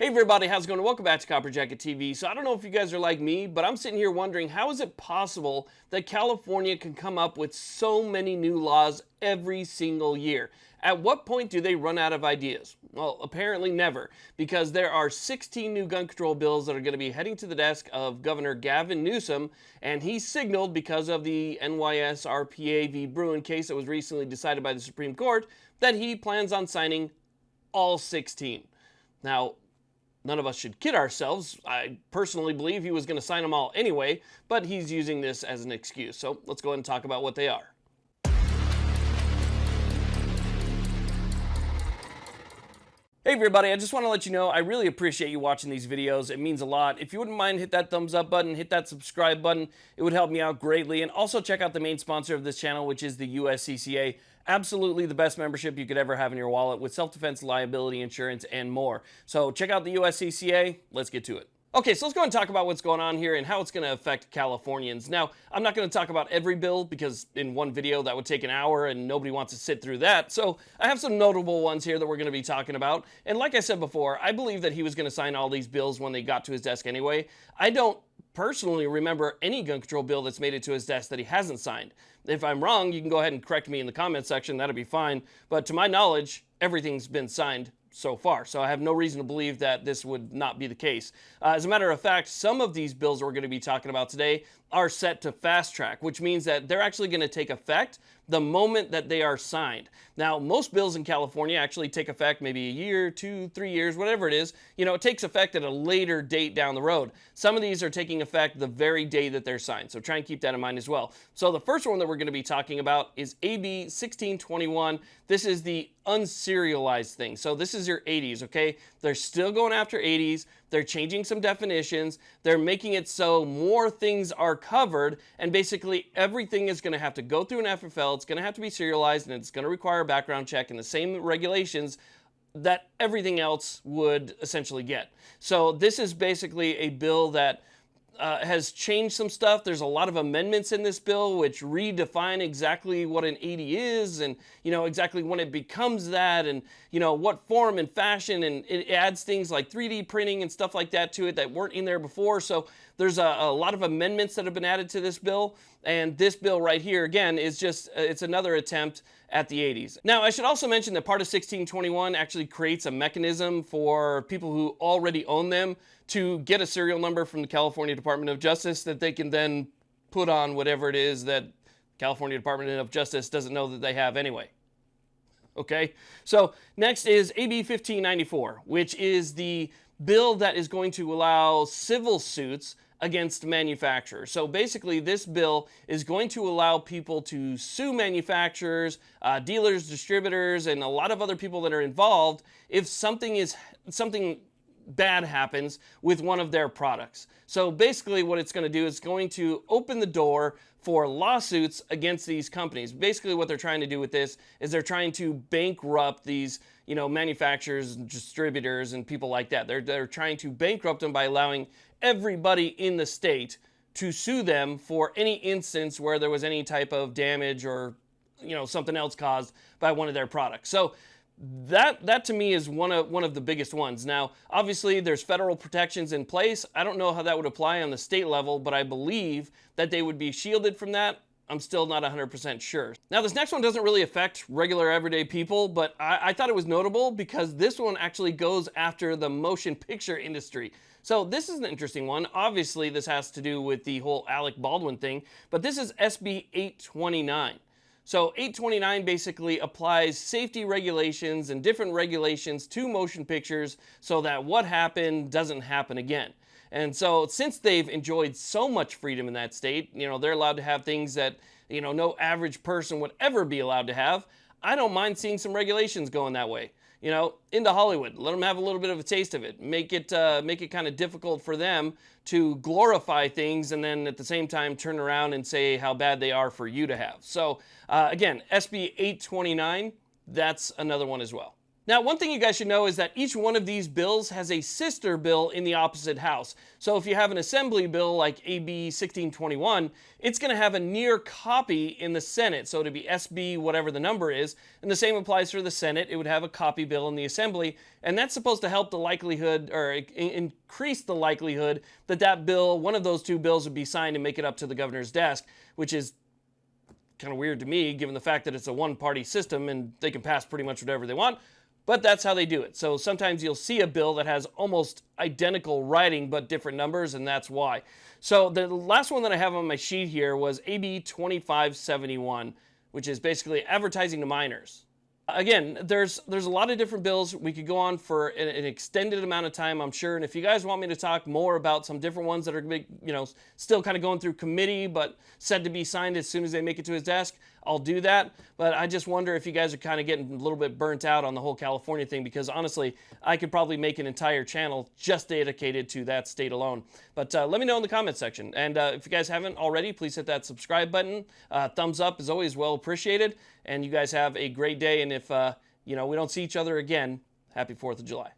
Hey everybody, how's it going? Welcome back to Copper Jacket TV. So I don't know if you guys are like me, but I'm sitting here wondering, how is it possible that California can come up with so many new laws every single year? At what point do they run out of ideas? Well, apparently never, because there are 16 new gun control bills that are going to be heading to the desk of Governor Gavin Newsom, and he signaled, because of the NYSRPA v. Bruin case that was recently decided by the Supreme Court, that he plans on signing all 16. Now, none of us should kid ourselves. I personally believe he was going to sign them all anyway, but he's using this as an excuse. So let's go ahead and talk about what they are. Hey everybody, I just want to let you know I really appreciate you watching these videos. It means a lot. If you wouldn't mind, hit that thumbs up button, hit that subscribe button. It would help me out greatly. And also check out the main sponsor of this channel, which is the USCCA. Absolutely the best membership you could ever have in your wallet, with self-defense, liability insurance, and more. So check out the USCCA. Let's get to it. Okay, so let's go and talk about what's going on here and how it's going to affect Californians. Now, I'm not going to talk about every bill, because in one video that would take an hour and nobody wants to sit through that. So I have some notable ones here that we're going to be talking about. And like I said before, I believe that he was going to sign all these bills when they got to his desk anyway. I don't personally remember any gun control bill that's made it to his desk that he hasn't signed. If I'm wrong, you can go ahead and correct me in the comment section. That'd be fine. But to my knowledge, everything's been signed so far, so I have no reason to believe that this would not be the case. As a matter of fact, some of these bills we're going to be talking about today are set to fast track, which means that they're actually going to take effect the moment that they are signed. Now, most bills in California actually take effect maybe a year, 2, 3 years, whatever it is. You know, it takes effect at a later date down the road. Some of these are taking effect the very day that they're signed, so try and keep that in mind as well. So the first one that we're going to be talking about is AB 1621. This is the unserialized thing. So this is your 80s, okay? They're still going after 80s. They're changing some definitions. They're making it so more things are covered, and basically everything is going to have to go through an FFL. It's going to have to be serialized, and it's going to require a background check and the same regulations that everything else would essentially get. So this is basically a bill that has changed some stuff. There's a lot of amendments in this bill which redefine exactly what an 80 is, and exactly when it becomes that, and what form and fashion, and it adds things like 3D printing and stuff like that to it that weren't in there before. So there's a lot of amendments that have been added to this bill, and this bill right here, again, is just it's another attempt at the 80s. Now, I should also mention that part of 1621 actually creates a mechanism for people who already own them to get a serial number from the California Department of Justice that they can then put on whatever it is that California Department of Justice doesn't know that they have anyway. Okay, so next is AB 1594, which is the bill that is going to allow civil suits against manufacturers. So basically, this bill is going to allow people to sue manufacturers, dealers, distributors, and a lot of other people that are involved if something bad happens with one of their products. So basically what it's going to do is going to open the door for lawsuits against these companies. Basically what they're trying to do with this is they're trying to bankrupt these manufacturers and distributors and people like that. They're trying to bankrupt them by allowing everybody in the state to sue them for any instance where there was any type of damage or something else caused by one of their products. So that to me is one of the biggest ones. Now, obviously, there's federal protections in place. I don't know how that would apply on the state level, but I believe that they would be shielded from that. I'm still not 100% sure. Now, this next one doesn't really affect regular everyday people, but I thought it was notable because this one actually goes after the motion picture industry. So this is an interesting one. Obviously, this has to do with the whole Alec Baldwin thing, but this is SB 829. So 829 basically applies safety regulations and different regulations to motion pictures so that what happened doesn't happen again. And so since they've enjoyed so much freedom in that state, they're allowed to have things that, no average person would ever be allowed to have. I don't mind seeing some regulations going that way. Into Hollywood, let them have a little bit of a taste of it. Make it kind of difficult for them to glorify things and then at the same time turn around and say how bad they are for you to have. So again, SB 829, that's another one as well. Now, one thing you guys should know is that each one of these bills has a sister bill in the opposite house. So if you have an assembly bill like AB 1621, it's going to have a near copy in the Senate. So it'd be SB whatever the number is. And the same applies for the Senate. It would have a copy bill in the Assembly. And that's supposed to help the likelihood, or increase the likelihood, that that bill, one of those two bills, would be signed and make it up to the governor's desk, which is kind of weird to me, given the fact that it's a one-party system and they can pass pretty much whatever they want. But that's how they do it. So sometimes you'll see a bill that has almost identical writing but different numbers, and that's why. So the last one that I have on my sheet here was AB 2571, which is basically advertising to minors. Again, there's a lot of different bills. We could go on for an extended amount of time, I'm sure. And if you guys want me to talk more about some different ones that are, still kind of going through committee, but said to be signed as soon as they make it to his desk, I'll do that. But I just wonder if you guys are kind of getting a little bit burnt out on the whole California thing, because honestly, I could probably make an entire channel just dedicated to that state alone. But let me know in the comments section. And if you guys haven't already, please hit that subscribe button. Thumbs up is always well appreciated. And you guys have a great day. And if we don't see each other again, happy 4th of July.